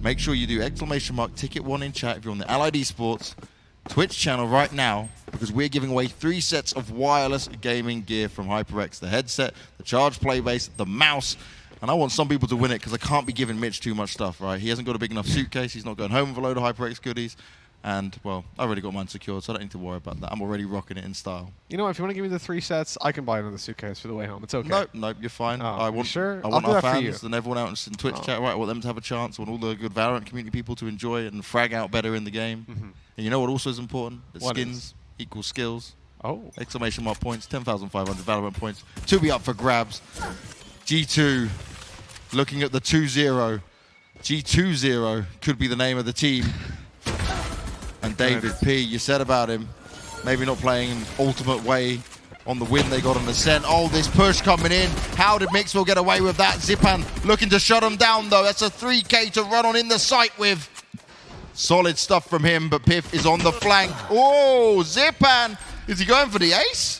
make sure you do !ticket1 in chat if you're on the Allied Esports Twitch channel right now, because we're giving away 3 sets of wireless gaming gear from HyperX. The headset, the Charge Playbase, the mouse. And I want some people to win it because I can't be giving Mitch too much stuff, right? He hasn't got a big enough suitcase. He's not going home with a load of HyperX goodies. And, well, I already got mine secured, so I don't need to worry about that. I'm already rocking it in style. You know what? If you want to give me the 3 sets, I can buy another suitcase for the way home. It's okay. Nope, you're fine. Oh, I want, sure? I want I'll do our that for you. fans and everyone else in Twitch chat, right? I want them to have a chance. I want all the good Valorant community people to enjoy it and frag out better in the game. And you know what also is important? That skins equals skills. Oh. ! points, 10,500 Valorant points to be up for grabs. G2 looking at the 2-0. G2-0 could be the name of the team. And David P, you said about him, maybe not playing an ultimate way on the win they got on Ascent. Oh, this push coming in. How did Mixwell get away with that? Zipan looking to shut him down, though. That's a 3K to run on in the site with. Solid stuff from him, but Piff is on the flank. Oh, Zipan. Is he going for the ace?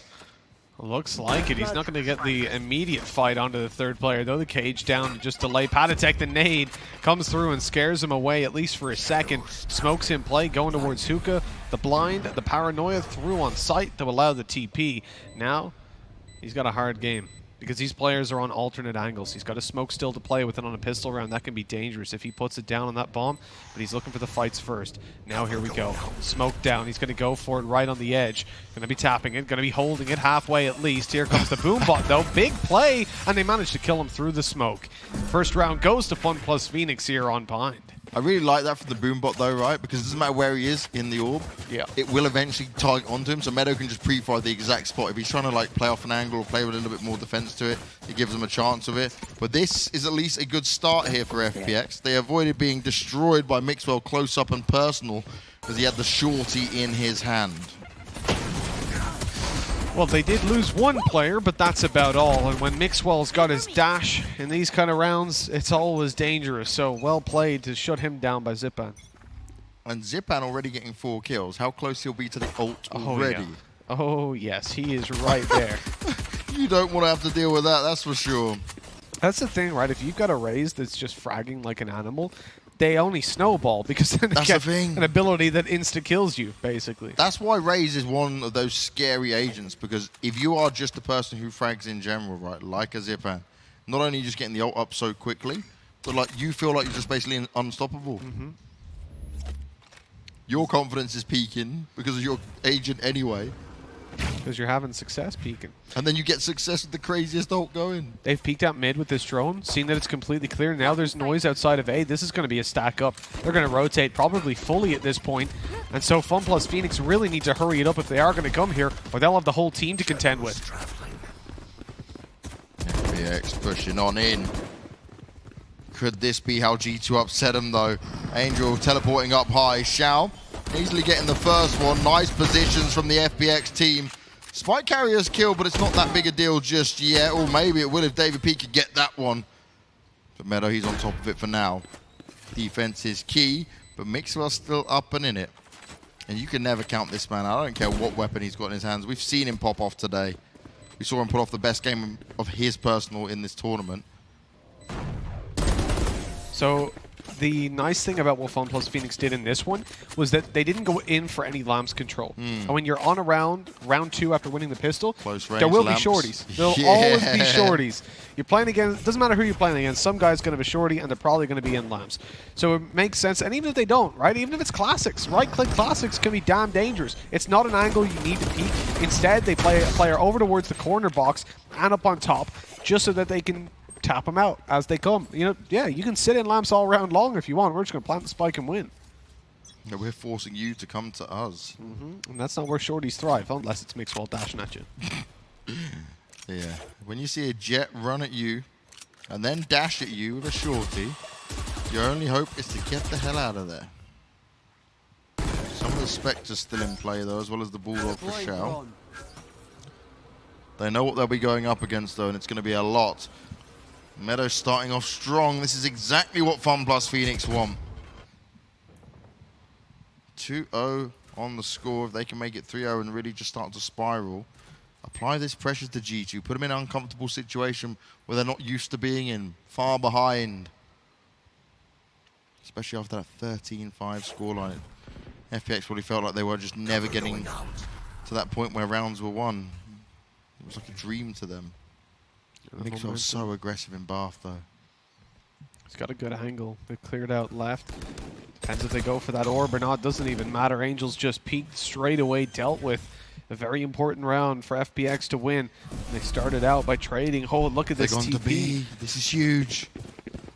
Looks like it. He's not going to get the immediate fight onto the third player, though. The cage down to just delay. Patatek, the nade, comes through and scares him away, at least for a second. Smokes in play, going towards Hookah. The blind, the paranoia through on sight to allow the TP. Now, he's got a hard game because these players are on alternate angles. He's got a smoke still to play with it on a pistol round. That can be dangerous if he puts it down on that bomb, but he's looking for the fights first. Now here we go. Smoke down. He's going to go for it right on the edge. Going to be tapping it, going to be holding it halfway at least. Here comes the boom bot, though. Big play, and they managed to kill him through the smoke. First round goes to FunPlus Phoenix here on Bind. I really like that from the Boombot though, right? Because it doesn't matter where he is in the orb. Yeah. It will eventually target onto him, so Meadow can just pre-fire the exact spot. If he's trying to like play off an angle or play with a little bit more defense to it, it gives him a chance of it. But this is at least a good start here for FPX. They avoided being destroyed by Mixwell close up and personal because he had the shorty in his hand. Well, they did lose one player, but that's about all. And when Mixwell's got his dash in these kind of rounds, it's always dangerous. So well played to shut him down by Zipan. And Zipan already getting 4 kills. How close he'll be to the ult already? Yeah. Oh, yes. He is right there. You don't want to have to deal with that, that's for sure. That's the thing, right? If you've got a Raze that's just fragging like an animal, they only snowball because then they get an ability that insta-kills you, basically. That's why Raze is one of those scary agents, because if you are just a person who frags in general, right, like a Zipan, not only are you just getting the ult up so quickly, but like you feel like you're just basically unstoppable. Your confidence is peaking because of your agent anyway. Because you're having success peeking. And then you get success with the craziest ult going. They've peeked out mid with this drone, seen that it's completely clear. Now there's noise outside of A. This is going to be a stack up. They're going to rotate probably fully at this point. And so FunPlus Phoenix really need to hurry it up if they are going to come here, or they'll have the whole team to contend with. FPX pushing on in. Could this be how G2 upset him though? Angel teleporting up high. Xiao easily getting the first one. Nice positions from the FPX team. Spike carrier's kill, but it's not that big a deal just yet. Or maybe it will if David P could get that one. But Meadow, he's on top of it for now. Defense is key, but Mixwell's still up and in it. And you can never count this man. I don't care what weapon he's got in his hands. We've seen him pop off today. We saw him put off the best game of his personal in this tournament. So the nice thing about what FunPlus Phoenix did in this one was that they didn't go in for any lamps control. And when you're on a round 2 after winning the pistol, there will be shorties. There'll always be shorties. You're playing against, doesn't matter who you're playing against, some guy's going to have a shorty and they're probably going to be in lamps. So it makes sense, and even if they don't, right, even if it's classics, right-click classics can be damn dangerous. It's not an angle you need to peek. Instead, they play a player over towards the corner box and up on top just so that they can tap them out as they come. You know, yeah, you can sit in lamps all round long if you want. We're just going to plant the spike and win. Yeah, we're forcing you to come to us. And that's not where shorties thrive, unless it's Mixwell dashing at you. Yeah. When you see a jet run at you and then dash at you with a shorty, your only hope is to get the hell out of there. Some of the Spectres still in play though, as well as the Bulldog for Shao. They know what they'll be going up against though, and it's going to be a lot. Meadow starting off strong. This is exactly what FunPlus Phoenix want. 2-0 on the score. If they can make it 3-0 and really just start to spiral, apply this pressure to G2. Put them in an uncomfortable situation where they're not used to being in. Far behind. especially after that 13-5 scoreline. FPX probably felt like they were just never getting to that point where rounds were won. It was like a dream to them. Mixwell was so aggressive in Bath, though. He's got a good angle. They cleared out left. Depends if they go for that orb or not. Doesn't even matter. Angels just peeked straight away, dealt with a very important round for FPX to win. And they started out by trading. Oh, look at this They're gone to TP. B. This is huge.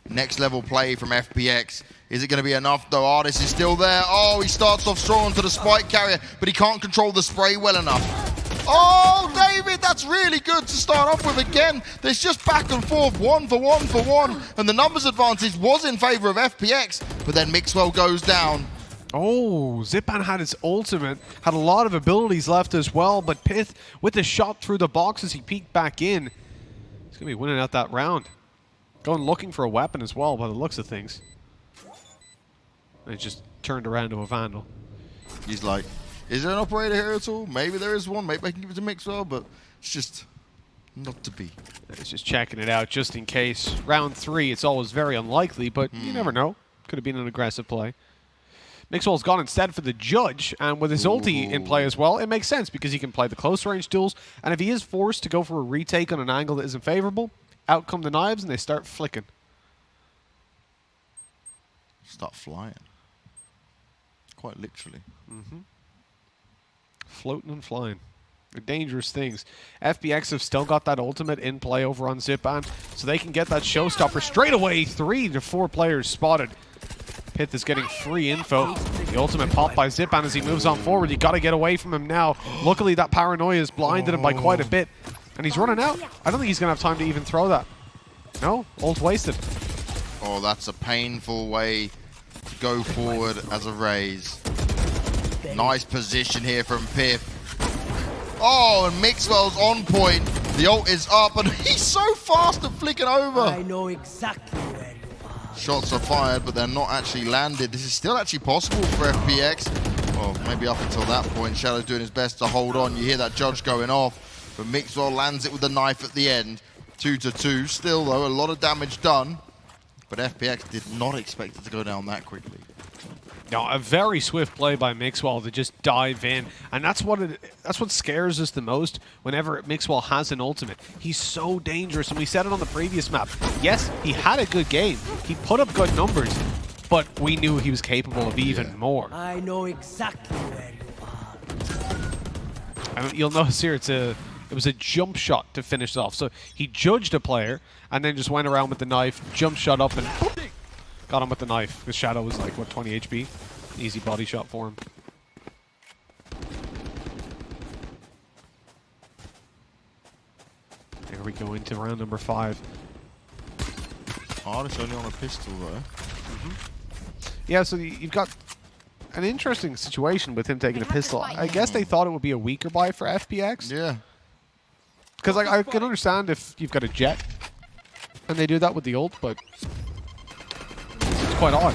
Next level play from FPX. Is it going to be enough, though? Artist is still there. Oh, he starts off strong onto the spike carrier, but he can't control the spray well enough. Oh, David, that's really good to start off with again. There's just back and forth, one for one. And the numbers advantage was in favor of FPX, but then Mixwell goes down. Oh, Zipan had his ultimate, had a lot of abilities left as well, but Pith, with the shot through the box as he peeked back in, he's going to be winning out that round. Going looking for a weapon as well by the looks of things. And it just turned around to a Vandal. He's like, is there an operator here at all? Maybe there is one. Maybe I can give it to Mixwell, but it's just not to be. It's just checking it out just in case. Round 3, it's always very unlikely, but you never know. Could have been an aggressive play. Mixwell's gone instead for the Judge, and with his ulti in play as well, it makes sense because he can play the close range duels, and if he is forced to go for a retake on an angle that isn't favorable, out come the knives and they start flicking. Start flying. Quite literally. Floating and flying. They're dangerous things. FPX have still got that ultimate in play over on Zipan, so they can get that showstopper straight away. 3 to 4 players spotted. Pith is getting free info. The ultimate pop by Zipan as he moves on forward. You got to get away from him now. Luckily, that paranoia has blinded him by quite a bit, and he's running out. I don't think he's going to have time to even throw that. No, ult wasted. Oh, that's a painful way to go forward as a raise. Nice position here from Pith. Oh, and Mixwell's on point. The ult is up, and he's so fast at flicking over. I know exactly where you are. Shots are fired, but they're not actually landed. This is still actually possible for FPX. Well, maybe up until that point, Shadow's doing his best to hold on. You hear that Judge going off, but Mixwell lands it with the knife at the end. 2 to 2. Still, though, a lot of damage done. But FPX did not expect it to go down that quickly. No, a very swift play by Mixwell to just dive in, and that's what scares us the most whenever Mixwell has an ultimate. He's so dangerous, and we said it on the previous map. Yes, he had a good game. He put up good numbers, but we knew he was capable of even more. I know exactly where you are. And you'll notice here it was a jump shot to finish it off. So he judged a player and then just went around with the knife, jump shot up, and got him with the knife. His Shadow was like, what, 20 HP? Easy body shot for him. There we go into round number 5. Artist only on a pistol, though. Yeah, so you've got an interesting situation with him taking a pistol. I guess they thought it would be a weaker buy for FPX. Yeah. Because I can understand if you've got a jet and they do that with the ult, but it's quite odd.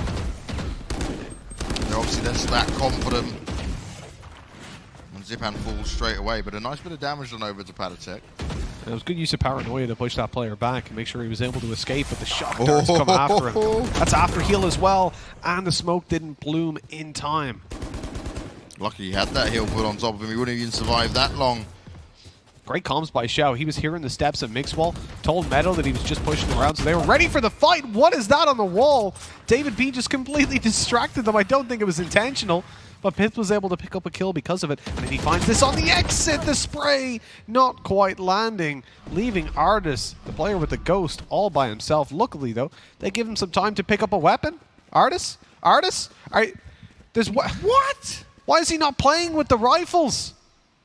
They're obviously just that confident. And Zipan falls straight away, but a nice bit of damage done over to Patatek. It was good use of paranoia to push that player back and make sure he was able to escape, but the shock darts come after him. That's after heal as well, and the smoke didn't bloom in time. Lucky he had that heal put on top of him. He wouldn't even survive that long. Great comms by Xiao. He was hearing the steps of Mixwell, told Meadow that he was just pushing around, so they were ready for the fight. What is that on the wall? David B just completely distracted them. I don't think it was intentional, but Pith was able to pick up a kill because of it. And then he finds this on the exit, the spray not quite landing, leaving Artis, the player with the ghost, all by himself. Luckily, though, they give him some time to pick up a weapon. Artis? There's what? Why is he not playing with the rifles?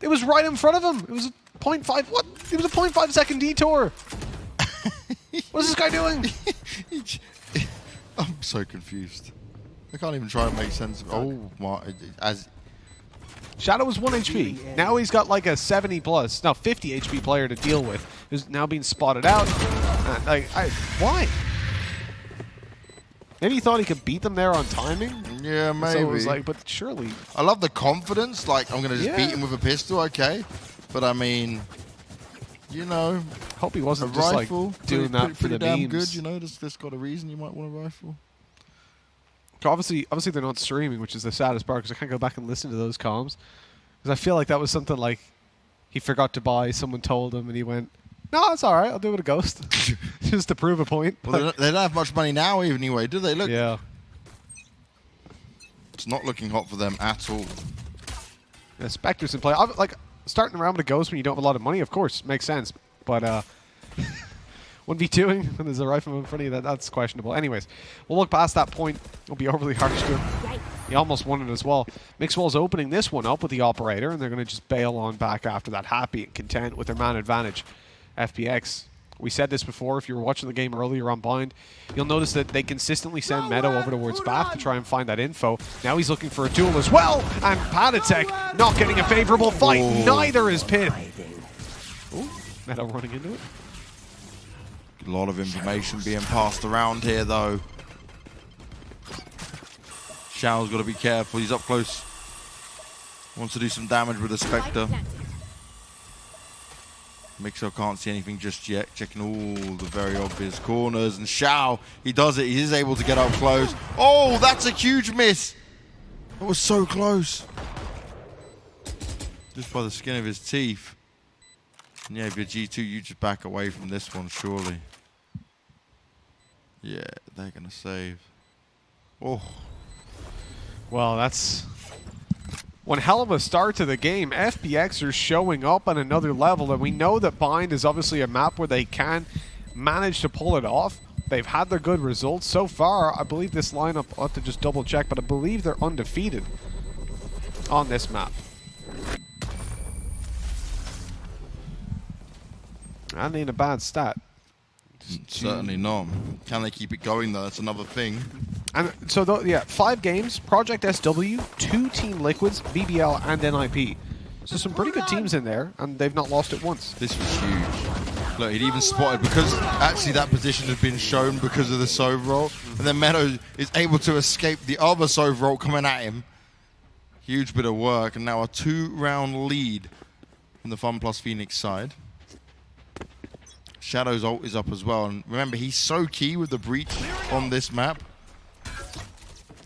It was right in front of him. It was a 0.5. What? It was a 0.5 second detour. What is this guy doing? I'm so confused. I can't even try and make sense of it. Oh my! Shadow was 1 HP. Now he's got like a 70 plus, no 50 HP player to deal with, who's now being spotted out. Why? Maybe he thought he could beat them there on timing. Yeah, maybe. So it was like, but surely. I love the confidence. Like, I'm gonna just beat him with a pistol, okay? But I mean, you know, Hope he wasn't a just rifle, like doing that for the damn memes. good. You know, this got a reason you might want a rifle. Obviously they're not streaming, which is the saddest part, because I can't go back and listen to those comms. Because I feel like that was something like he forgot to buy, someone told him, and he went, "No, it's all right. I'll do it with a ghost," just to prove a point. Well, they don't have much money now, anyway, do they? Look, Yeah. it's not looking hot for them at all. Yeah, Spectre's in play. Like, starting around with a ghost when you don't have a lot of money, of course, makes sense. But 1v2ing when there's a rifle in front of you, that's questionable. Anyways, we'll look past that point. It'll be overly harsh to him. He almost won it as well. Mixwell's opening this one up with the operator, and they're going to just bail on back after that, happy and content with their man advantage. FPX, we said this before, if you were watching the game earlier on Bind, you'll notice that they consistently send Meadow over towards Bath to try and find that info. Now he's looking for a duel as well, and Patatek not getting a favorable fight. Oh. Neither is Pit. Ooh, Meadow running into it. A lot of information being passed around here, though. Xiao's got to be careful. He's up close. Wants to do some damage with the Spectre. Mixer can't see anything just yet. Checking all the very obvious corners. And Xiao, he does it. He is able to get up close. Oh, that's a huge miss. That was so close. Just by the skin of his teeth. And yeah, if you're G2, you just back away from this one, surely. Yeah, they're going to save. Oh. Well, that's one hell of a start to the game. FPX are showing up on another level, and we know that Bind is obviously a map where they can manage to pull it off. They've had their good results so far. I believe this lineup, I'll have to just double check, but I believe they're undefeated on this map. That ain't a bad stat. Certainly not. Can they keep it going, though? That's another thing. And so, yeah, 5 games, Project SW, 2 Team Liquids, BBL, and NIP. So some pretty good teams in there, and they've not lost it once. This was huge. Look, he'd even spotted, because actually that position had been shown because of the Sove roll, and then Meadow is able to escape the other Sove roll coming at him. Huge bit of work, and now a 2-round lead from the FunPlus Phoenix side. Shadow's ult is up as well, and remember, he's so key with the breach on this map.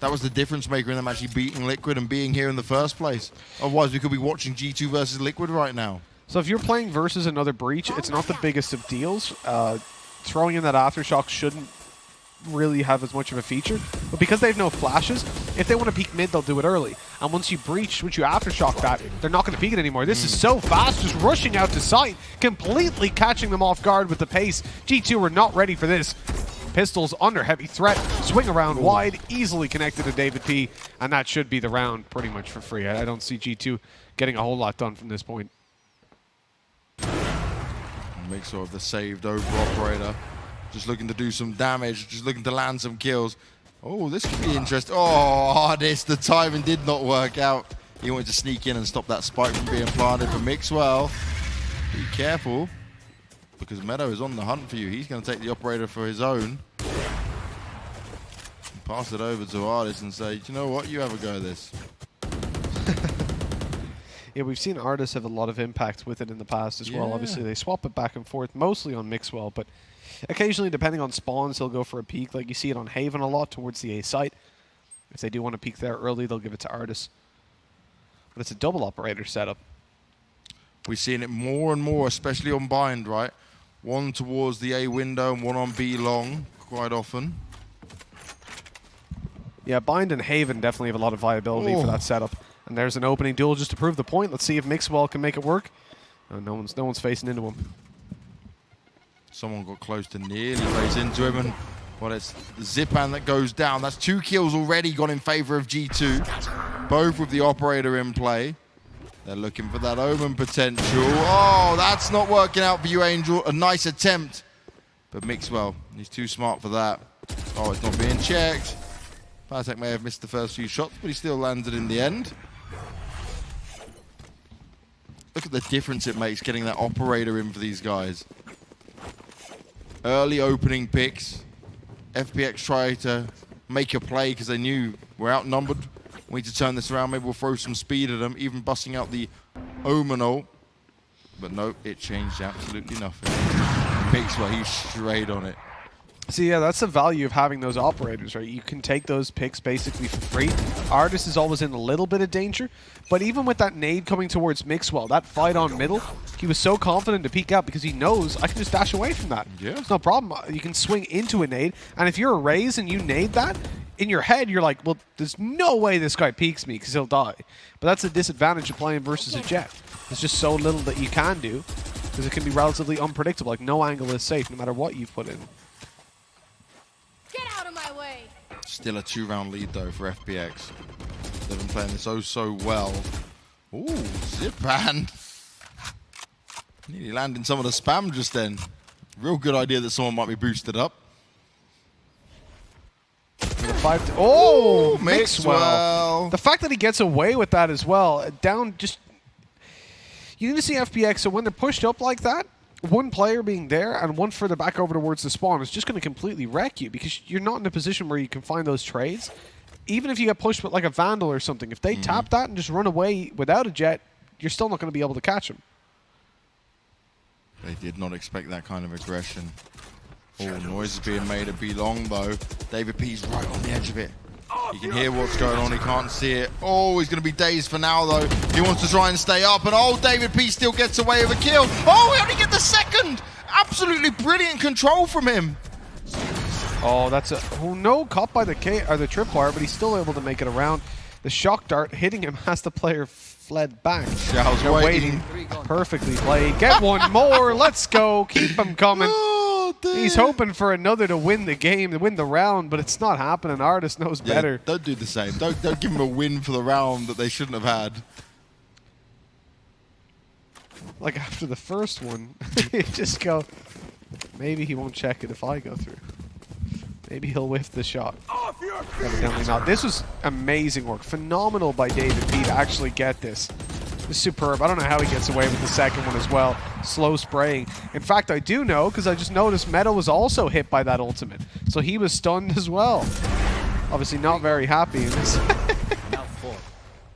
That was the difference maker in them actually beating Liquid and being here in the first place. Otherwise, we could be watching G2 versus Liquid right now. So if you're playing versus another breach, it's not the biggest of deals. Throwing in that Aftershock shouldn't really have as much of a feature. But because they have no flashes, if they want to peek mid, they'll do it early. And once you breach, once you Aftershock that, they're not going to peek it anymore. This is so fast, just rushing out to sight, completely catching them off guard with the pace. G2 were not ready for this. Pistols under heavy threat, swing around wide, easily connected to David P, and that should be the round pretty much for free. I don't see G2 getting a whole lot done from this point. Make sure of the saved over operator. Just looking to do some damage, just looking to land some kills. Oh, this could be interesting. Oh, Hardest, the timing did not work out. He wanted to sneak in and stop that spike from being planted for Mixwell. Be careful, because Meadow is on the hunt for you. He's going to take the operator for his own. Pass it over to Hardest and say, you know what, you have a go at this. Yeah, we've seen artists have a lot of impact with it in the past as well. Obviously, they swap it back and forth, mostly on Mixwell, but occasionally, depending on spawns, he'll go for a peek. Like you see it on Haven a lot towards the A site. If they do want to peek there early, they'll give it to artists. But it's a double operator setup. We're seeing it more and more, especially on Bind, right? One towards the A window and one on B long, quite often. Yeah, Bind and Haven definitely have a lot of viability for that setup. And there's an opening duel just to prove the point. Let's see if Mixwell can make it work. No one's facing into him. Someone got close to nearly face into him, and well, it's Zipan that goes down. That's 2 kills already gone in favor of G2. Both with the operator in play. They're looking for that Omen potential. Oh, that's not working out for you, Angel. A nice attempt. But Mixwell, he's too smart for that. Oh, it's not being checked. Patatek may have missed the first few shots, but he still landed in the end. Look at the difference it makes getting that operator in for these guys. Early opening picks. FPX try to make a play because they knew we're outnumbered. We need to turn this around. Maybe we'll throw some speed at them, even busting out the Omen ult. But no, it changed absolutely nothing. Mixwell, he's straight on it. So yeah, that's the value of having those operators, right? You can take those picks basically for free. Artist is always in a little bit of danger, but even with that nade coming towards Mixwell, that fight on middle, he was so confident to peek out because he knows I can just dash away from that. Yeah. It's no problem. You can swing into a nade, and if you're a Raze and you nade that, in your head you're like, well, there's no way this guy peeks me because he'll die. But that's a disadvantage of playing versus a Jet. There's just so little that you can do because it can be relatively unpredictable. Like, no angle is safe no matter what you put in. Get out of my way! Still a 2-round lead, though, for FPX. They've been playing this oh so well. Ooh, Zipan. Nearly landing some of the spam just then. Real good idea that someone might be boosted up. Oh, Mixwell. The fact that he gets away with that as well, down just... You need to see FPX, so when they're pushed up like that, one player being there and one further back over towards the spawn is just going to completely wreck you because you're not in a position where you can find those trades. Even if you get pushed with like a Vandal or something, if they tap that and just run away without a Jet, you're still not going to be able to catch them. They did not expect that kind of aggression. Oh, noise is being made at B long, though. David P's right on the edge of it. You can hear what's going on, he can't see it. Oh, he's going to be dazed for now, though. He wants to try and stay up, and oh, David P still gets away with a kill. Oh, we only get the second! Absolutely brilliant control from him. Oh, that's a... Oh, no, caught by the tripwire, but he's still able to make it around. The shock dart hitting him as the player fled back. Xiao's They're waiting. Perfectly played. Get one more. Let's go. Keep him coming. He's hoping for another to win the game, to win the round, but it's not happening. Artist knows better. Don't do the same. Don't give him a win for the round that they shouldn't have had. Like after the first one, you just go, maybe he won't check it if I go through. Maybe he'll whiff the shot. Evidently not. This was amazing work. Phenomenal by David P to actually get this. This is superb. I don't know how he gets away with the second one as well. Slow spraying. In fact, I do know because I just noticed Meadow was also hit by that ultimate. So he was stunned as well. Obviously not very happy in this.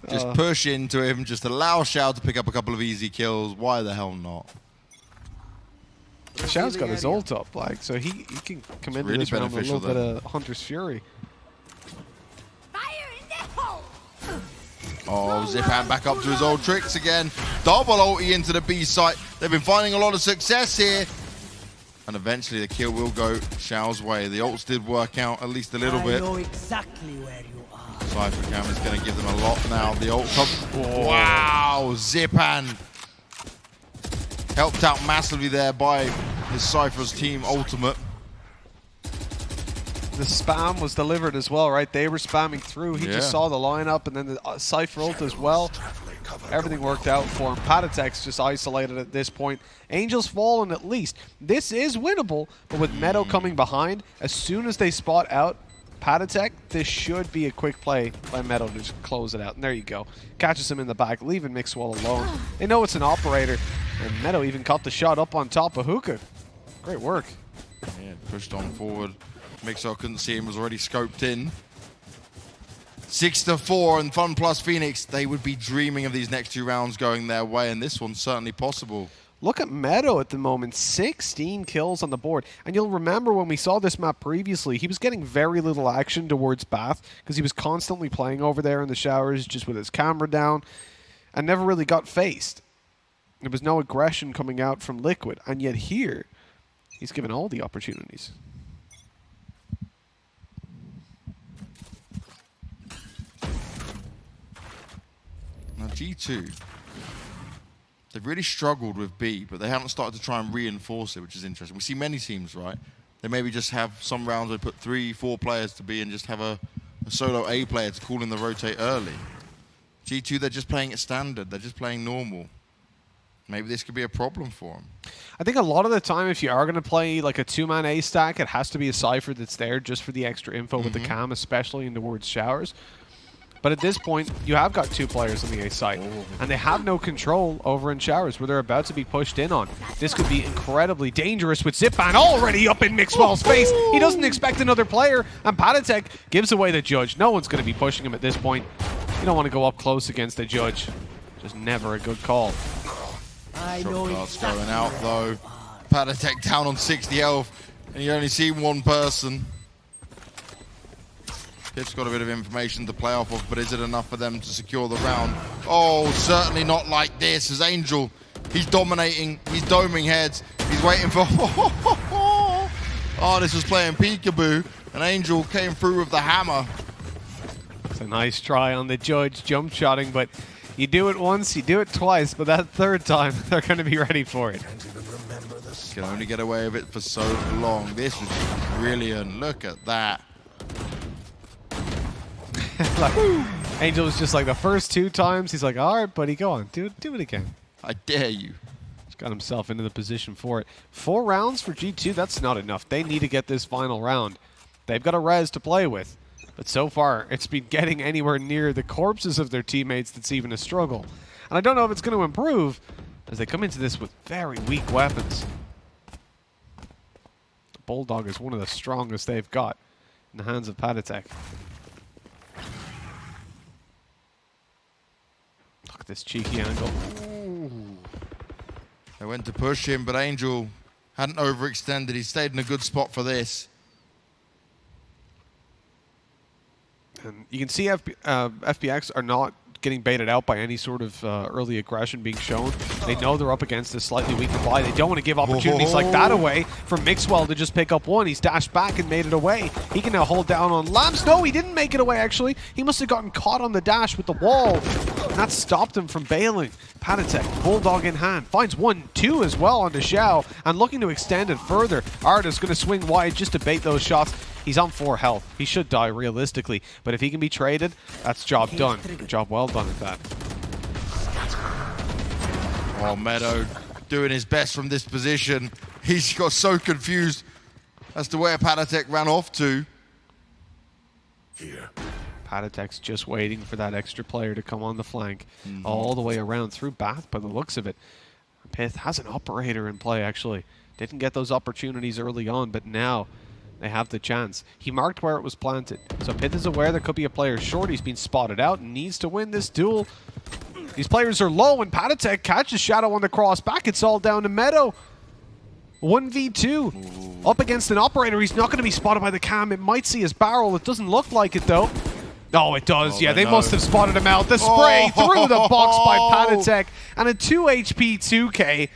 Just push into him. Just allow Xiao to pick up a couple of easy kills. Why the hell not? Xiao's got his ult up, like, so he can come into this round with a little bit of Hunter's Fury. Fire in the hole! Oh, Zipan back up to his old tricks again. Double ulti into the B site. They've been finding a lot of success here. And eventually the kill will go Xiao's way. The ults did work out at least a little bit. I know exactly where you are. Cypher Cam is going to give them a lot now. The ult comes. Wow, Zipan. Helped out massively there by his Cypher's team ultimate. The spam was delivered as well, right? They were spamming through. He just saw the lineup and then the Cypher ult as well. Everything worked out for him. Patatek's just isolated at this point. Angel's fallen at least. This is winnable, but with Meadow coming behind, as soon as they spot out Patatek, this should be a quick play by Meadow to just close it out. And there you go. Catches him in the back, leaving Mixwell alone. They know it's an operator, and Meadow even caught the shot up on top of Hookah. Great work. Yeah, pushed on forward. Mixwell couldn't see him, was already scoped in. 6-4, and FunPlus Phoenix, they would be dreaming of these next two rounds going their way, and this one's certainly possible. Look at Meadow at the moment, 16 kills on the board. And you'll remember when we saw this map previously, he was getting very little action towards Bath because he was constantly playing over there in the showers just with his camera down and never really got faced. There was no aggression coming out from Liquid, and yet here, he's given all the opportunities. Now G2, they've really struggled with B, but they haven't started to try and reinforce it, which is interesting. We see many teams, right? They maybe just have some rounds where they put 3-4 players to B and just have a solo A player to call in the rotate early. G2, they're just playing it standard. They're just playing normal. Maybe this could be a problem for them. I think a lot of the time, if you are going to play like a two-man A stack, it has to be a Cypher that's there just for the extra info with the cam, especially in towards showers. But at this point, you have got two players on the A site, and they have no control over in showers where they're about to be pushed in on. This could be incredibly dangerous with Zipan already up in Mixwell's face. He doesn't expect another player, and Patatek gives away the judge. No one's going to be pushing him at this point. You don't want to go up close against the judge. Just never a good call. I know Shots exactly going out though. Patatek down on 60 health. And you only see one person. Pip's got a bit of information to play off of, but is it enough for them to secure the round? Oh, certainly not like this. As Angel, he's dominating, he's doming heads, he's waiting for... Oh, this was playing peekaboo, and Angel came through with the hammer. It's a nice try on the judge, jump shotting, but you do it once, you do it twice, but that third time, they're going to be ready for it. Can only get away with it for so long. This was brilliant. Look at that. Like, Angel was just like the first 2 times. He's like, all right, buddy, go on. Do it again. I dare you. He's got himself into the position for it. 4 rounds for G2, that's not enough. They need to get this final round. They've got a res to play with. But so far, it's been getting anywhere near the corpses of their teammates that's even a struggle. And I don't know if it's going to improve as they come into this with very weak weapons. The Bulldog is one of the strongest they've got in the hands of Patatek. Look at this cheeky angle. Ooh. They went to push him, but Angel hadn't overextended. He stayed in a good spot for this. And you can see FPX are not getting baited out by any sort of early aggression being shown. They know they're up against a slightly weaker buy. They don't want to give opportunities like that away for Mixwell to just pick up one. He's dashed back and made it away. He can now hold down on Lamps. No, he didn't make it away, actually. He must have gotten caught on the dash with the wall. And that stopped him from bailing. Patatek, Bulldog in hand, finds 1-2 as well on the Xiao, and looking to extend it further. Arda's going to swing wide just to bait those shots. He's on 4 health. He should die realistically, but if he can be traded, that's job done. Job well done at that. Oh, Meadow doing his best from this position. He's got so confused as to where Patatek ran off to. Here. Patatek's just waiting for that extra player to come on the flank. All the way around through Bath by the looks of it. Pith has an operator in play, actually. Didn't get those opportunities early on, but now they have the chance. He marked where it was planted. So Pith is aware there could be a player short. He's been spotted out and needs to win this duel. These players are low, and Patatek catches Shadow on the cross back. It's all down to Meadow. 1v2. Up against an operator. He's not going to be spotted by the cam. It might see his barrel. It doesn't look like it, though. Oh, it does. Yeah, they must have spotted him out. The spray through the box by Patatek. And a 2 HP 2K.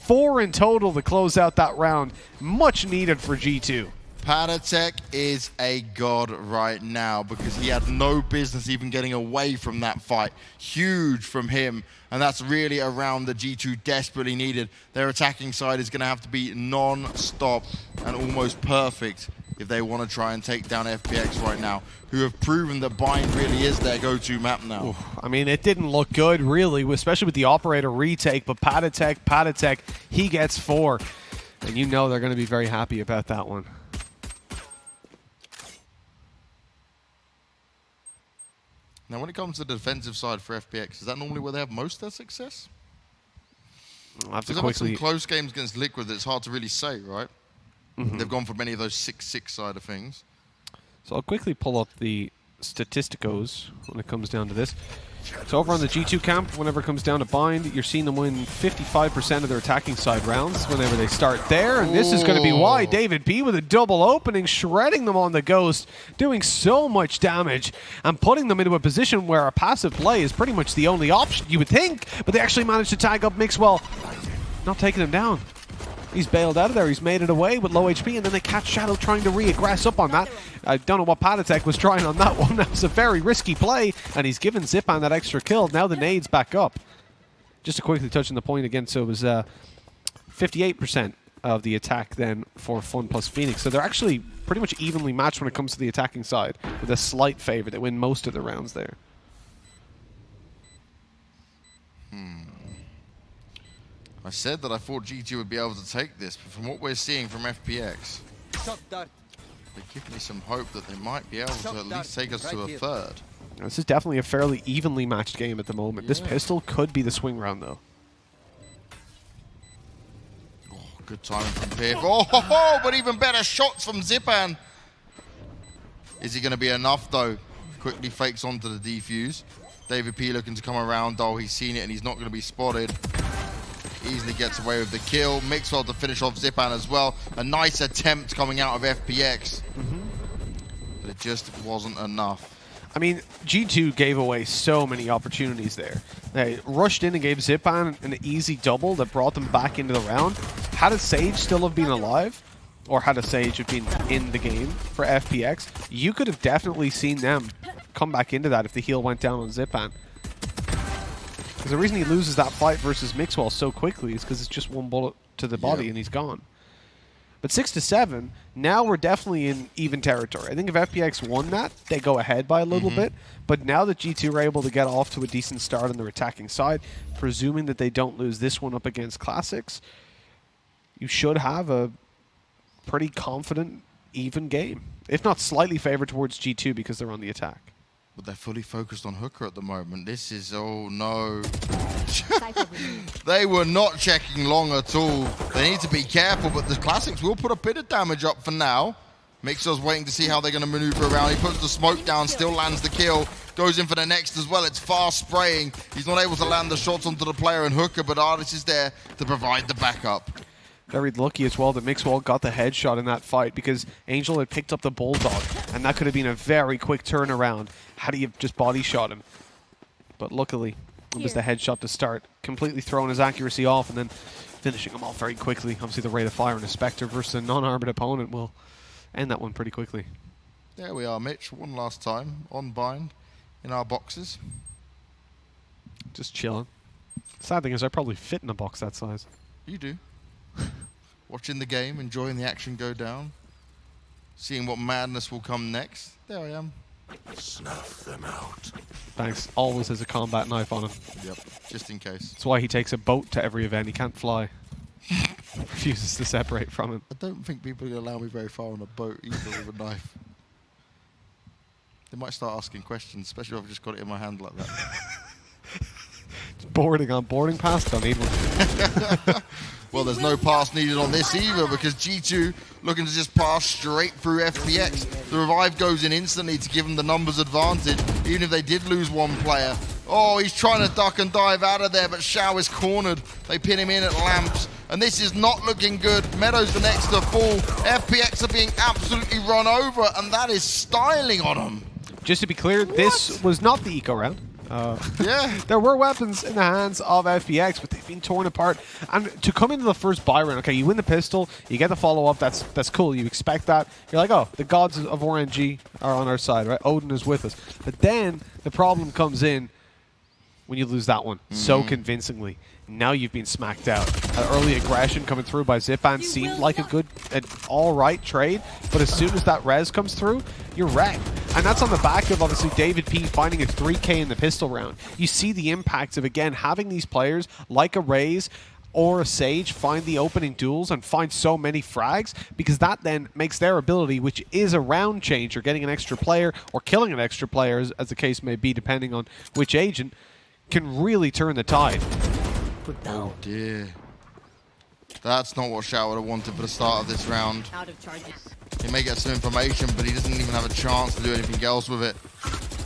4 in total to close out that round. Much needed for G2. Patatek is a god right now because he had no business even getting away from that fight. Huge from him, and that's really a round that G2 desperately needed. Their attacking side is going to have to be non-stop and almost perfect if they want to try and take down FPX right now, who have proven that Bind really is their go-to map now. Oof. I mean, it didn't look good, really, especially with the operator retake, but Patatek, he gets 4. And you know they're going to be very happy about that one. Now, when it comes to the defensive side for FPX, is that normally where they have most of their success? I'll have to Because quickly... some close games against Liquid, it's hard to really say, right? They've gone for many of those 6-6 side of things. So I'll quickly pull up the statisticos when it comes down to this. So over on the G2 camp, whenever it comes down to Bind, you're seeing them win 55% of their attacking side rounds whenever they start there. And this is going to be why David P with a double opening, shredding them on the Ghost, doing so much damage and putting them into a position where a passive play is pretty much the only option, you would think. But they actually managed to tag up Mixwell, not taking him down. He's bailed out of there. He's made it away with low HP, and then they catch Shadow trying to re-aggress up on that. I don't know what Patatek was trying on that one. That was a very risky play, and he's given Zipan that extra kill. Now the nades back up. Just to quickly touch on the point again, so it was 58% of the attack then for FunPlus Phoenix. So they're actually pretty much evenly matched when it comes to the attacking side, with a slight favor. They win most of the rounds there. I said that I thought G2 would be able to take this, but from what we're seeing from FPX, they give me some hope that they might be able to at least take us to a third. This is definitely a fairly evenly matched game at the moment. Yeah. This pistol could be the swing round, though. Oh, good timing from Piff. Oh, but even better shots from Zipan. Is he going to be enough, though? Quickly fakes onto the defuse. David P looking to come around. Oh, he's seen it, and he's not going to be spotted. easily gets away with the kill. Mixwell to finish off Zipan as well. A nice attempt coming out of FPX. But it just wasn't enough. I mean, G2 gave away so many opportunities there. They rushed in and gave Zipan an easy double that brought them back into the round. Had a Sage still have been alive, or had a Sage have been in the game for FPX, you could have definitely seen them come back into that if the heal went down on Zipan. Because the reason he loses that fight versus Mixwell so quickly is because it's just one bullet to the body and he's gone. But 6-7, now we're definitely in even territory. I think if FPX won that, they go ahead by a little bit. But now that G2 are able to get off to a decent start on their attacking side, presuming that they don't lose this one up against Classics, you should have a pretty confident, even game. If not slightly favored towards G2 because they're on the attack. But they're fully focused on Hooker at the moment. This is, oh no. They were not checking long at all. They need to be careful, but the Classics will put a bit of damage up for now. Mixer's waiting to see how they're going to maneuver around. He puts the smoke down, still lands the kill. Goes in for the next as well. It's fast spraying. He's not able to land the shots onto the player and Hooker, but Artis is there to provide the backup. Very lucky as well that Mixwell got the headshot in that fight because Angel had picked up the Bulldog, and that could have been a very quick turnaround had he just body shot him. But luckily, it was the headshot to start, completely throwing his accuracy off and then finishing him off very quickly. Obviously, the rate of fire on a Spectre versus a non-armored opponent will end that one pretty quickly. There we are, Mitch. One last time on bind in our boxes. Just chilling. Sad thing is, I probably fit in a box that size. You do. Watching the game, enjoying the action go down, seeing what madness will come next. There I am. Snuff them out. Thanks. Always has a combat knife on him. Yep, just in case. That's why he takes a boat to every event. He can't fly. Refuses to separate from it. I don't think people are going to allow me very far on a boat either with a knife. They might start asking questions, especially if I've just got it in my hand like that. It's boarding on boarding pass. Don't need one. Well, there's no pass needed on this either because G2 looking to just pass straight through FPX. The revive goes in instantly to give them the numbers advantage, even if they did lose one player. Oh, he's trying to duck and dive out of there, but Xiao is cornered. They pin him in at lamps, and this is not looking good. Meadows the next to fall. FPX are being absolutely run over, and that is styling on them. Just to be clear, this was not the eco round. Yeah. There were weapons in the hands of FPX, but they've been torn apart. And to come into the first buy round, okay, you win the pistol, you get the follow-up, that's cool. You expect that. You're like, oh, the gods of RNG are on our side, right? Odin is with us. But then the problem comes in when you lose that one so convincingly. Now you've been smacked out. Early aggression coming through by Zipan seemed like an all-right trade, but as soon as that res comes through, you're wrecked. And that's on the back of, obviously, David P finding a 3K in the pistol round. You see the impacts of, again, having these players like a Raze or a Sage find the opening duels and find so many frags, because that then makes their ability, which is a round changer, getting an extra player or killing an extra player, as the case may be, depending on which agent, can really turn the tide. Oh dear. That's not what Xiao would have wanted for the start of this round. Out of charges. He may get some information, but he doesn't even have a chance to do anything else with it.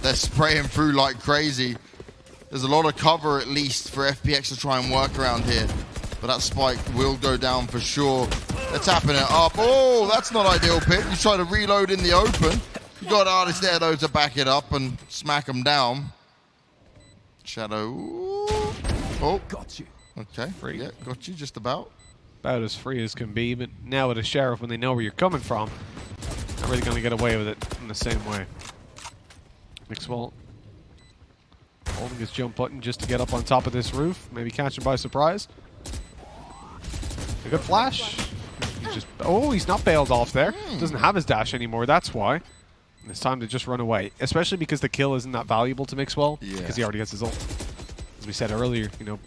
They're spraying through like crazy. There's a lot of cover, at least, for FPX to try and work around here. But that spike will go down for sure. They're tapping it up. Oh, that's not ideal, Pip. You try to reload in the open. You got Artis there, though, to back it up and smack him down. Shadow. Oh. Got you. Okay. Free. Yeah, got you just about. About as free as can be, but now with a Sheriff, when they know where you're coming from, not really going to get away with it in the same way. Mixwell holding his jump button just to get up on top of this roof, maybe catch him by surprise. A good flash. He's not bailed off there. Doesn't have his dash anymore, that's why. And it's time to just run away, especially because the kill isn't that valuable to Mixwell, because he already has his ult. As we said earlier, you know,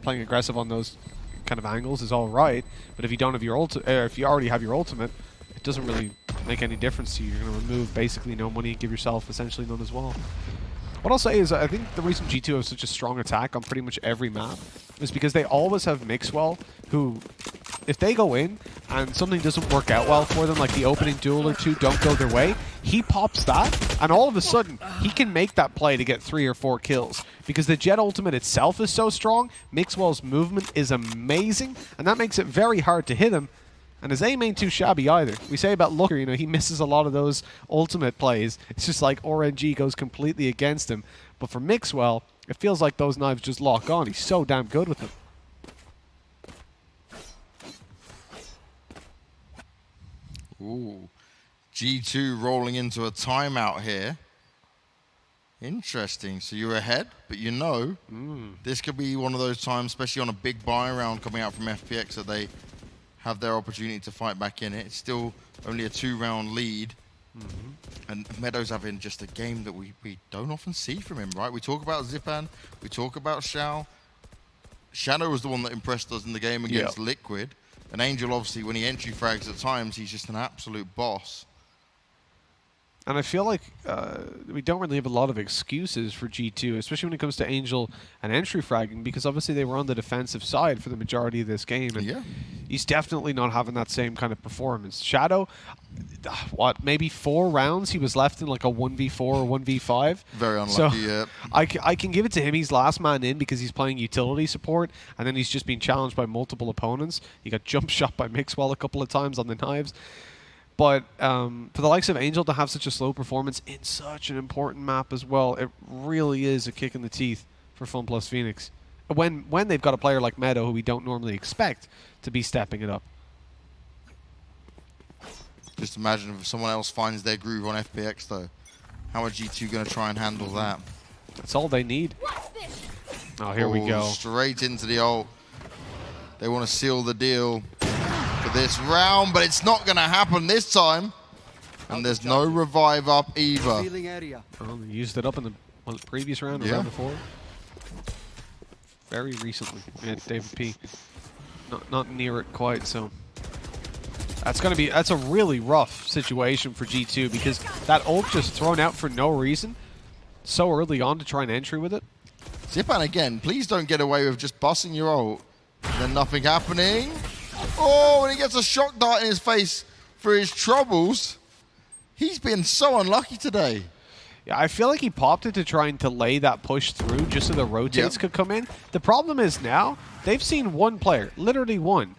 playing aggressive on those kind of angles is all right, but if you don't have your if you already have your ultimate, it doesn't really make any difference to you. You're going to remove basically no money and give yourself essentially none as well. What I'll say is I think the reason G2 has such a strong attack on pretty much every map is because they always have Mixwell, who if they go in and something doesn't work out well for them, like the opening duel or two don't go their way, he pops that, and all of a sudden, he can make that play to get 3 or 4 kills. Because the Jet ultimate itself is so strong, Mixwell's movement is amazing, and that makes it very hard to hit him. And his aim ain't too shabby either. We say about Looker, you know, he misses a lot of those ultimate plays. It's just like RNG goes completely against him. But for Mixwell, it feels like those knives just lock on. He's so damn good with them. Ooh. G2 rolling into a timeout here. Interesting. So you're ahead, but you know this could be one of those times, especially on a big buy round coming out from FPX, that they have their opportunity to fight back in it. It's still only a 2-round lead. And Meadows having just a game that we don't often see from him, right? We talk about Zipan, we talk about Xiao. Shadow was the one that impressed us in the game against Liquid. And Angel, obviously, when he entry frags at times, he's just an absolute boss. And I feel like we don't really have a lot of excuses for G2, especially when it comes to Angel and entry fragging, because obviously they were on the defensive side for the majority of this game. And he's definitely not having that same kind of performance. Shadow, what, maybe 4 rounds he was left in like a 1v4 or 1v5. Very unlucky, so I can give it to him. He's last man in because he's playing utility support, and then he's just been challenged by multiple opponents. He got jump shot by Mixwell a couple of times on the knives. But for the likes of Angel to have such a slow performance in such an important map as well, it really is a kick in the teeth for FunPlus Phoenix. When they've got a player like Meadow, who we don't normally expect to be stepping it up. Just imagine if someone else finds their groove on FPX, though. How are G2 going to try and handle that? That's all they need. Oh, here we go. Straight into the ult. They want to seal the deal for this round, but it's not going to happen this time. And there's no revive up either. Well, they used it up in the previous round or round before. Very recently. Yeah, David P. Not near it quite, so that's a really rough situation for G2, because that ult just thrown out for no reason so early on to try and entry with it. Zipan again, please don't get away with just busting your ult and then nothing happening. Oh, and he gets a shock dart in his face for his troubles. He's been so unlucky today. Yeah, I feel like he popped it to try and delay that push through just so the rotates could come in. The problem is now, they've seen one player, literally one,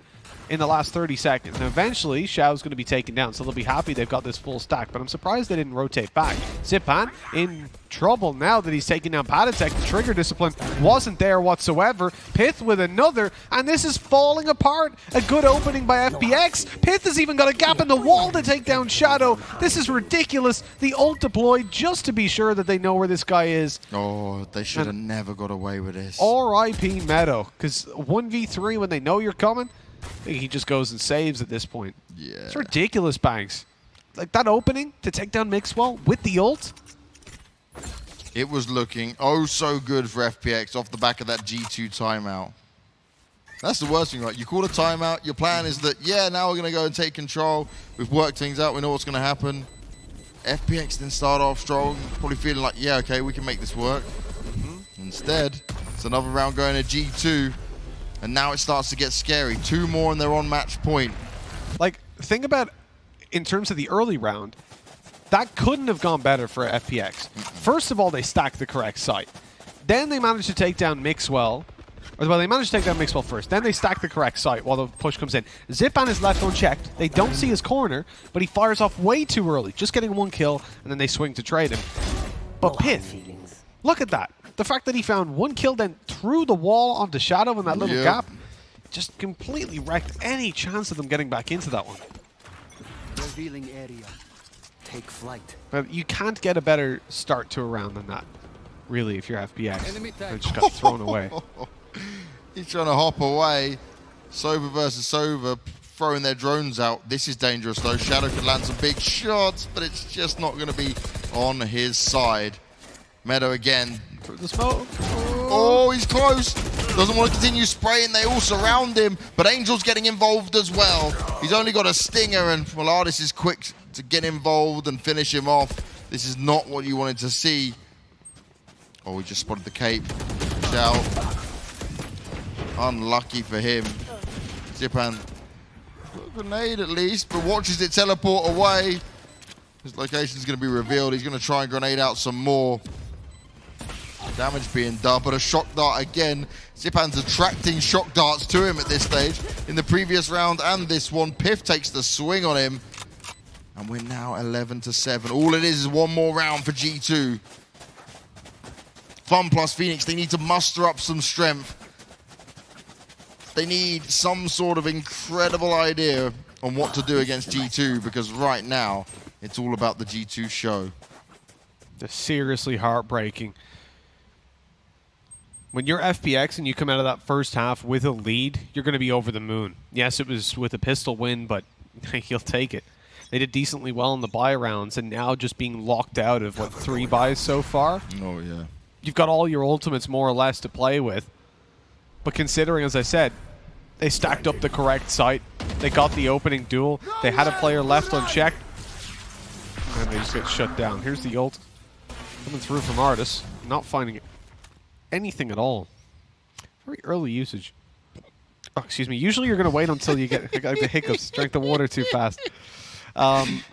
in the last 30 seconds. And eventually, Xiao's going to be taken down, so they'll be happy they've got this full stack. But I'm surprised they didn't rotate back. Zipan in trouble now that he's taking down Patatek. The trigger discipline wasn't there whatsoever. Pith with another, and this is falling apart. A good opening by FPX. Pith has even got a gap in the wall to take down Shadow. This is ridiculous. The ult deployed just to be sure that they know where this guy is. Oh, they should have never got away with this. R.I.P. Meadow, because 1v3 when they know you're coming, I think he just goes and saves at this point. Yeah. It's ridiculous, Banks. Like that opening to take down Mixwell with the ult. It was looking oh so good for FPX off the back of that G2 timeout. That's the worst thing, right? You call a timeout, your plan is that, yeah, now we're going to go and take control. We've worked things out, we know what's going to happen. FPX then start off strong, probably feeling like, yeah, okay, we can make this work. Instead, it's another round going to G2. And now it starts to get scary. 2 more and they're on match point. Like, think about, in terms of the early round, that couldn't have gone better for FPX. First of all, they stacked the correct site. Then they managed to take down Mixwell. Well, they managed to take down Mixwell first. Then they stacked the correct site while the push comes in. Zipan is left unchecked. They don't see his corner, but he fires off way too early, just getting 1 kill, and then they swing to trade him. But Pith, look at that. The fact that he found 1 kill, then threw the wall onto Shadow in that little gap, just completely wrecked any chance of them getting back into that one. Revealing area. Take flight. But you can't get a better start to a round than that, really, if you're FPX. They just got thrown away. He's trying to hop away. Sova versus Sova, throwing their drones out. This is dangerous, though. Shadow could land some big shots, but it's just not going to be on his side. Meadow again. Through the smoke. Oh, he's close. Doesn't want to continue spraying. They all surround him, but Angel's getting involved as well. He's only got a stinger, and Maladis is quick to get involved and finish him off. This is not what you wanted to see. Oh, he just spotted the cape. Shout. Unlucky for him. Zipan grenade at least, but watches it teleport away. His location is going to be revealed. He's going to try and grenade out some more. Damage being done, but a shock dart again. Zipan's attracting shock darts to him at this stage. In the previous round and this one, Piff takes the swing on him. And we're now 11-7. All it is one more round for G2. FunPlus Phoenix, they need to muster up some strength. They need some sort of incredible idea on what to do against G2, because right now, it's all about the G2 show. They're seriously heartbreaking. When you're FPX and you come out of that first half with a lead, you're going to be over the moon. Yes, it was with a pistol win, but you'll take it. They did decently well in the buy rounds, and now just being locked out of, what, 3 buys so far? Oh, yeah. You've got all your ultimates more or less to play with. But considering, as I said, they stacked up the correct site, they got the opening duel, they had a player left unchecked, and they just get shut down. Here's the ult coming through from Artis, not finding anything at all. Very early usage. Oh, excuse me. Usually you're going to wait until you get the hiccups, drank the water too fast.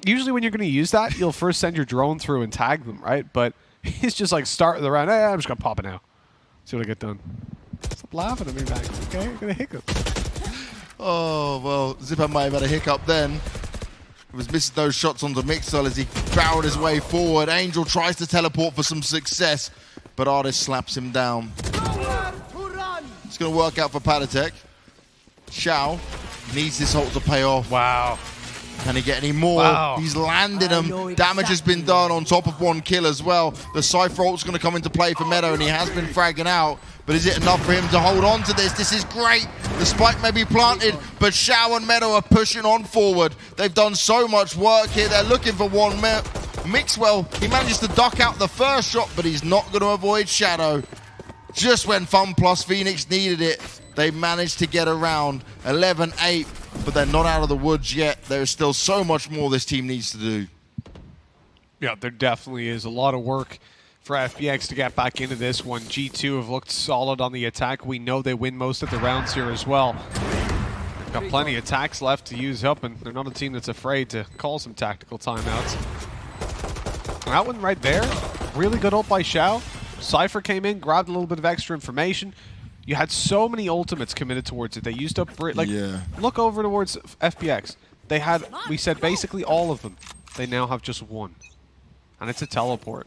Usually when you're going to use that, you'll first send your drone through and tag them, right? But he's just like, start the round. Hey, I'm just going to pop it now. See what I get done. Stop laughing at me, Max. Okay, you're going to hiccup. Oh, well, Zipan might have had a hiccup then. He was missing those shots onto Mixwell as he barreled his way forward. Angel tries to teleport for some success, but Artis slaps him down. It's going to work out for Patatek. Xiao needs this ult to pay off. Wow. Can he get any more? Wow. He's landed him. Damage has been done on top of 1 kill as well. The Cypher ult's going to come into play for Meadow, and he has been fragging out. But is it enough for him to hold on to this? This is great. The spike may be planted, but Xiao and Meadow are pushing on forward. They've done so much work here. They're looking for one. Mixwell, he manages to duck out the first shot, but he's not going to avoid Shadow. Just when FunPlus Phoenix needed it, they managed to get around 11-8, but they're not out of the woods yet. There is still so much more this team needs to do. Yeah, there definitely is a lot of work for FPX to get back into this one. G2 have looked solid on the attack. We know they win most of the rounds here as well. Got plenty of attacks left to use up, and they're not a team that's afraid to call some tactical timeouts. That one right there, really good ult by Xiao. Cypher came in, grabbed a little bit of extra information. You had so many ultimates committed towards it. They used up, look over towards FPX. They had, we said, basically all of them. They now have just one. And it's a teleport.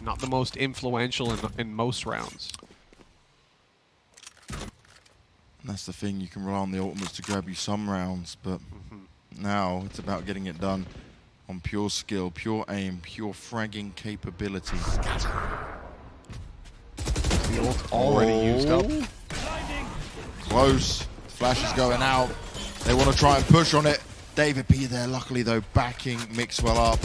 Not the most influential in most rounds. That's the thing, you can rely on the ultimates to grab you some rounds, but now it's about getting it done on pure skill, pure aim, pure fragging capability. The ult already used up. Close. Flash is going out. They want to try and push on it. David P there, luckily though, backing Mixwell up.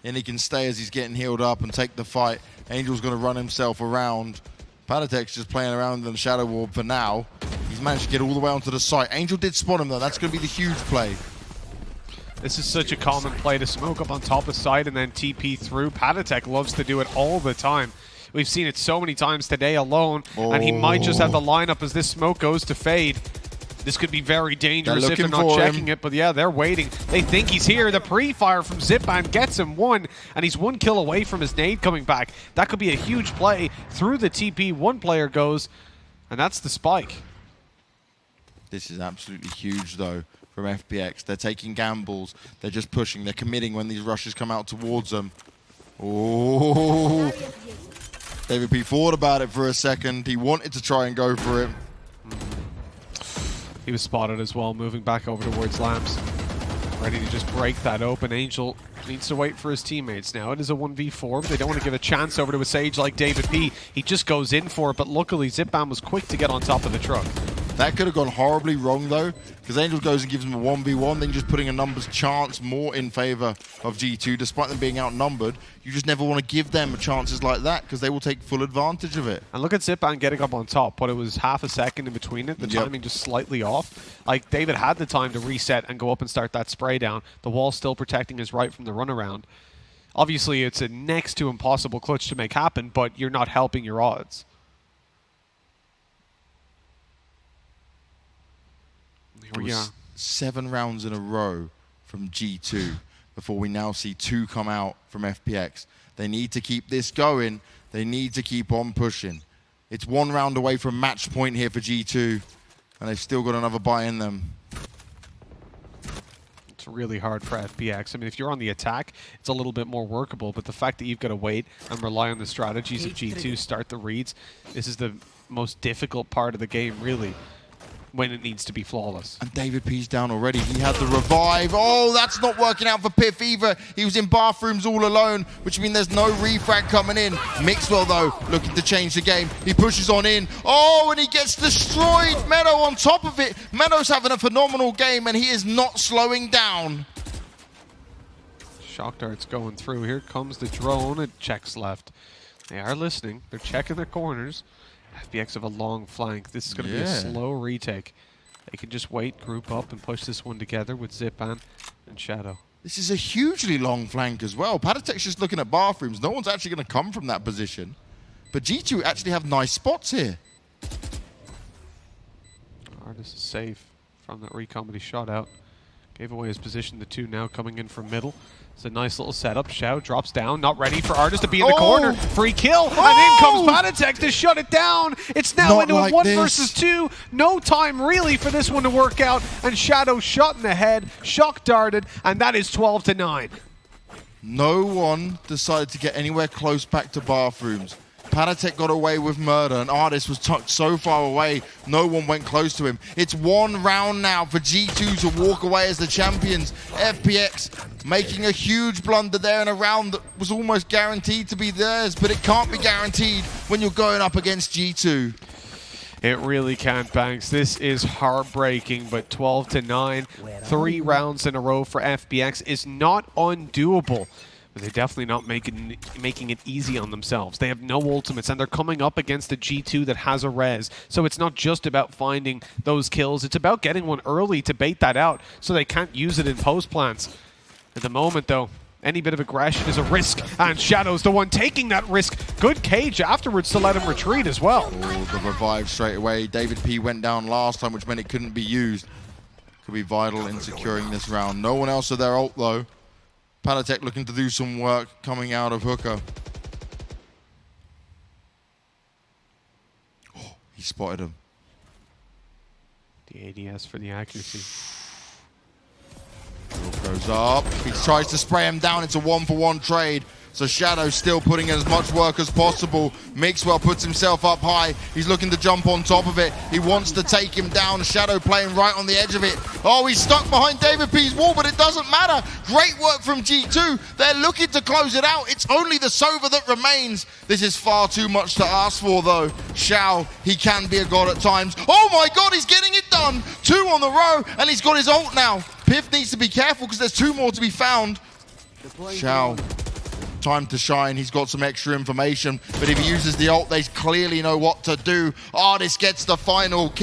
And he can stay as he's getting healed up and take the fight. Angel's going to run himself around. Patatek's just playing around in the Shadow Ward for now. He's managed to get all the way onto the site. Angel did spot him though. That's going to be the huge play. This is such a common play to smoke up on top of site and then TP through. Patatek loves to do it all the time. We've seen it so many times today alone, and he might just have the lineup as this smoke goes to fade. This could be very dangerous if they're not checking it, but yeah, they're waiting. They think he's here. The pre-fire from Zipan gets him one, and he's 1 kill away from his nade coming back. That could be a huge play. Through the TP, one player goes, and that's the spike. This is absolutely huge, though, from FPX. They're taking gambles. They're just pushing. They're committing when these rushes come out towards them. Oh, David P thought about it for a second. He wanted to try and go for it. He was spotted as well, moving back over towards Lamps. Ready to just break that open. Angel needs to wait for his teammates now. It is a 1v4, but they don't want to give a chance over to a Sage like David P. He just goes in for it, but luckily Zipan was quick to get on top of the truck. That could have gone horribly wrong, though, because Angel goes and gives him a 1v1, then just putting a numbers chance more in favor of G2, despite them being outnumbered. You just never want to give them chances like that, because they will take full advantage of it. And look at Zipan getting up on top, but it was half a second in between it. The timing just slightly off. Like, David had the time to reset and go up and start that spray down. The wall still protecting his right from the runaround. Obviously, it's a next to impossible clutch to make happen, but you're not helping your odds. Here we are. 7 rounds in a row from G2 before we now see 2 come out from FPX. They need to keep this going. They need to keep on pushing. It's 1 round away from match point here for G2, and they've still got another buy in them. It's really hard for FPX. I mean, if you're on the attack, it's a little bit more workable, but the fact that you've got to wait and rely on the strategies of G2, start the reads, this is the most difficult part of the game, really, when it needs to be flawless. And David P's down already. He had the revive. Oh, that's not working out for Piff either. He was in bathrooms all alone, which means there's no refrag coming in. Mixwell, though, looking to change the game. He pushes on in. Oh, and he gets destroyed. Meadow on top of it. Meadow's having a phenomenal game, and he is not slowing down. Shock darts going through. Here comes the drone. It checks left. They are listening. They're checking their corners. FPX have a long flank. This is going to be a slow retake. They can just wait, group up, and push this one together with Zipan and Shadow. This is a hugely long flank as well. Patatek's just looking at bathrooms. No one's actually going to come from that position. But G2 actually have nice spots here. Artist is safe from that recon, but he shot out. Gave away his position. The 2 now coming in from middle. It's a nice little setup. Shao drops down, not ready for Artist to be in the corner. Free kill, and in comes Patatek to shut it down. It's now into a 1 versus 2. No time really for this one to work out, and Shadow shot in the head, shock darted, and that is 12-9. No one decided to get anywhere close back to bathrooms. Patatek got away with murder, and Artist was tucked so far away, no one went close to him. It's 1 round now for G2 to walk away as the champions. FPX making a huge blunder there in a round that was almost guaranteed to be theirs, but it can't be guaranteed when you're going up against G2. It really can't, Banks. This is heartbreaking, but 12-9, 3 rounds in a row for FPX is not undoable. But they're definitely not making it easy on themselves. They have no ultimates, and they're coming up against a G2 that has a res. So it's not just about finding those kills. It's about getting one early to bait that out so they can't use it in post plants. At the moment, though, any bit of aggression is a risk, and Shadow's the one taking that risk. Good cage afterwards to let him retreat as well. Oh, the revive straight away. David P went down last time, which meant it couldn't be used. Could be vital in securing this round. No one else with their ult, though. Patatek looking to do some work coming out of Hooker. Oh, he spotted him. The ADS for the accuracy. Goes up. He tries to spray him down. It's a 1-for-1 trade. So Shadow still putting in as much work as possible. Mixwell puts himself up high. He's looking to jump on top of it. He wants to take him down. Shadow playing right on the edge of it. Oh, he's stuck behind David P's wall, but it doesn't matter. Great work from G2. They're looking to close it out. It's only the Sova that remains. This is far too much to ask for, though. Shao, he can be a god at times. Oh my god, he's getting it done. 2 on the row, and he's got his ult now. Piff needs to be careful because there's 2 more to be found. Shao. Time to shine. He's got some extra information, but if he uses the ult, they clearly know what to do. Artist gets the final kill.